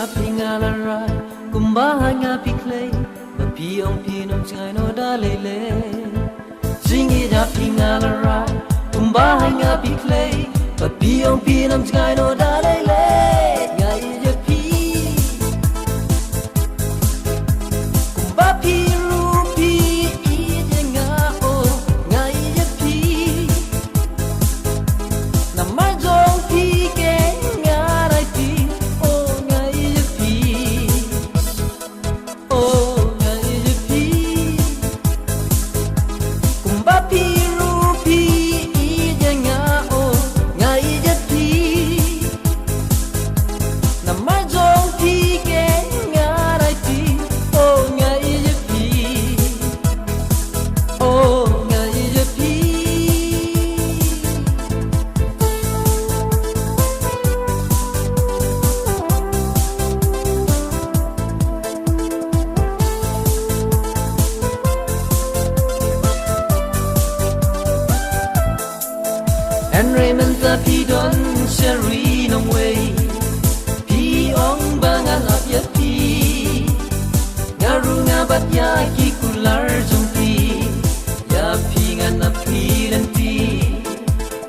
happy ngalarai kumbahanya piklei bapiong pinom cai no dalele jingi happy ngalarai kumbahanya piklei bapiong pinom cai no dalele ngai je pi kumbapi rupi ije ngao ngai je pi namai jong pi ke ngarai pi oh ngai je pi oh ngai je pi kumbapi rupi ije ngao ngai je pi namai jong pi ke ngarai pi oh ngai je pi oh ngai je pi And Raymond the Pidon Sherry no way Pi ong bangang ap ya pi Ngaru ngabat ya ki kular jumpi Ya pi ngan ap pi dan pi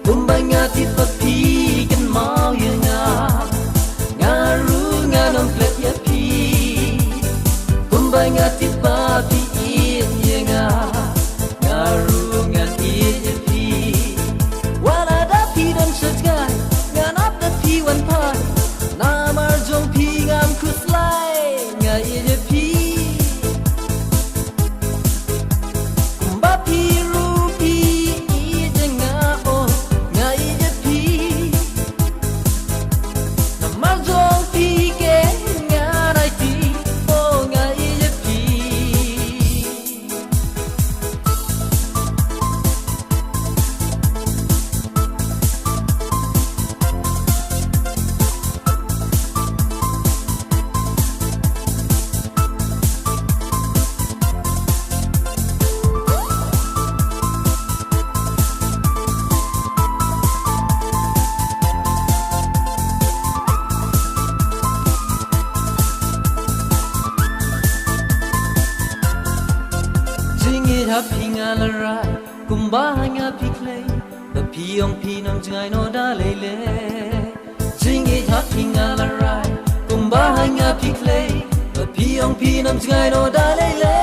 Kumbang ngati pa pi kan mau ya nga Ngaru nganom klet ya pi Kumbang ngati pa pi in ya nga Ngaru ngan ya pi Wala da pi dan sejgai nganap da pi wan pai Namar jong pi ngam kuslai ngai je pi Kumba pi rupi ije ngao ngai je pi Namar jong pi ke ngarai pi oh ngai je pi Jingit happy ngalarai kumbahanya piklei bapiong pinam jangai no dalele Jingit happy ngalarai kumbahanya piklei bapiong pinam jangai no dalele